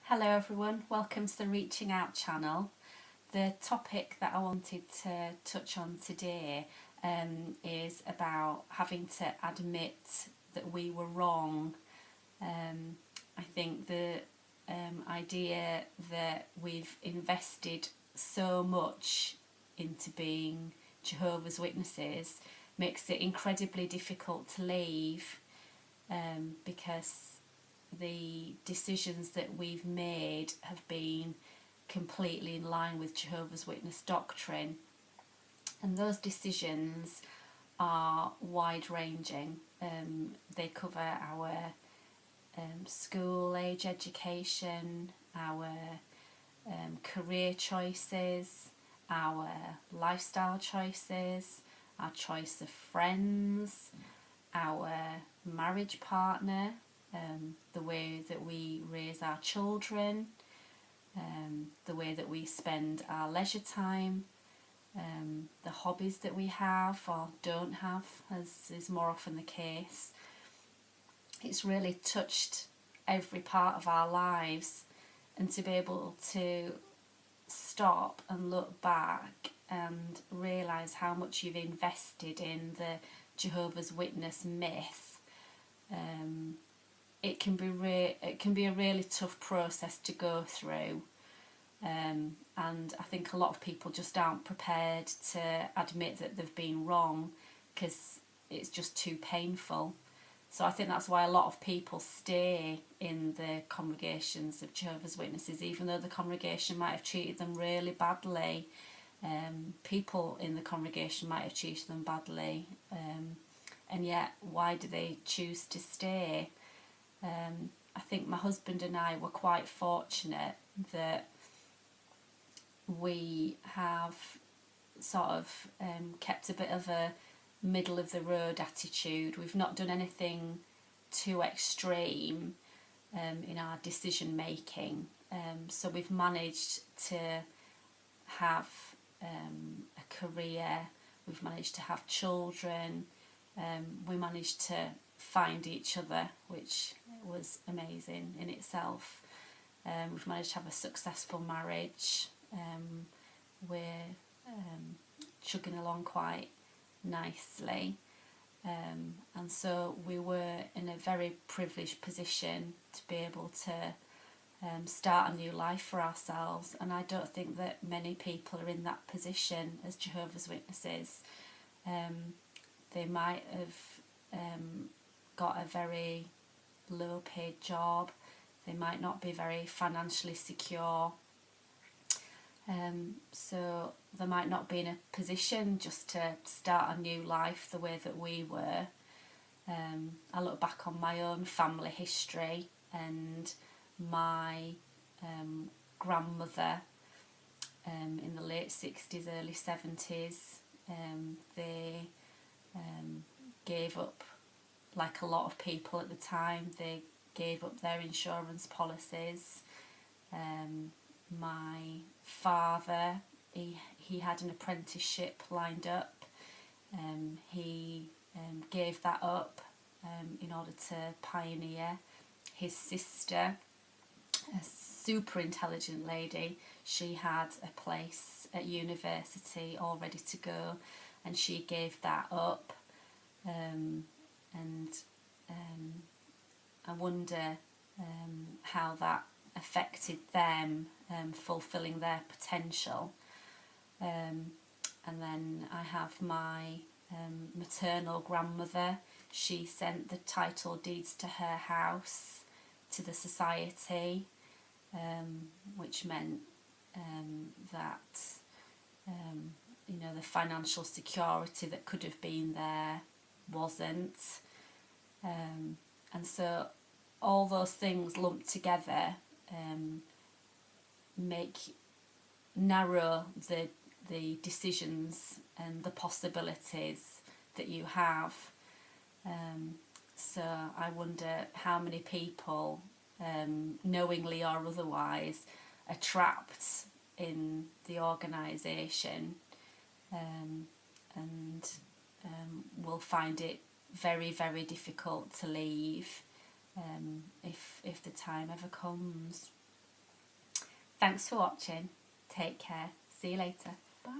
Hello everyone, welcome to the Reaching Out channel. The topic that I wanted to touch on today is about having to admit that we were wrong. I think the idea that we've invested so much into being Jehovah's Witnesses makes it incredibly difficult to leave, because the decisions that we've made have been completely in line with Jehovah's Witness doctrine, and those decisions are wide ranging. They cover our school age education, our career choices, our lifestyle choices, our choice of friends, our marriage partner, the way that we raise our children, the way that we spend our leisure time, the hobbies that we have or don't have, as is more often the case. It's really touched every part of our lives, and to be able to stop and look back and realise how much you've invested in the Jehovah's Witness myth, it can be a really tough process to go through, and I think a lot of people just aren't prepared to admit that they've been wrong because it's just too painful. So I think that's why a lot of people stay in the congregations of Jehovah's Witnesses, even though the congregation might have treated them really badly. People in the congregation might have treated them badly, and yet why do they choose to stay? I think my husband and I were quite fortunate that we have sort of kept a bit of a middle of the road attitude. We've not done anything too extreme in our decision making, so we've managed to have a career, we've managed to have children, we managed to find each other, which was amazing in itself. We've managed to have a successful marriage. We're chugging along quite nicely, and so we were in a very privileged position to be able to start a new life for ourselves, and I don't think that many people are in that position as Jehovah's Witnesses. They might have got a very low paid job, they might not be very financially secure, so they might not be in a position just to start a new life the way that we were. I look back on my own family history, and my grandmother in the late 60s, early 70s, they gave up, like a lot of people at the time, they gave up their insurance policies. My father, he had an apprenticeship lined up. He gave that up in order to pioneer. His sister, a super intelligent lady, she had a place at university all ready to go, and she gave that up. And I wonder how that affected them fulfilling their potential. And then I have my maternal grandmother. She sent the title deeds to her house to the society, which meant that the financial security that could have been there wasn't, and so all those things lumped together narrow the decisions and the possibilities that you have. So I wonder how many people, knowingly or otherwise, are trapped in the organisation, and will find it very, very difficult to leave if the time ever comes. Thanks for watching. Take care. See you later. Bye.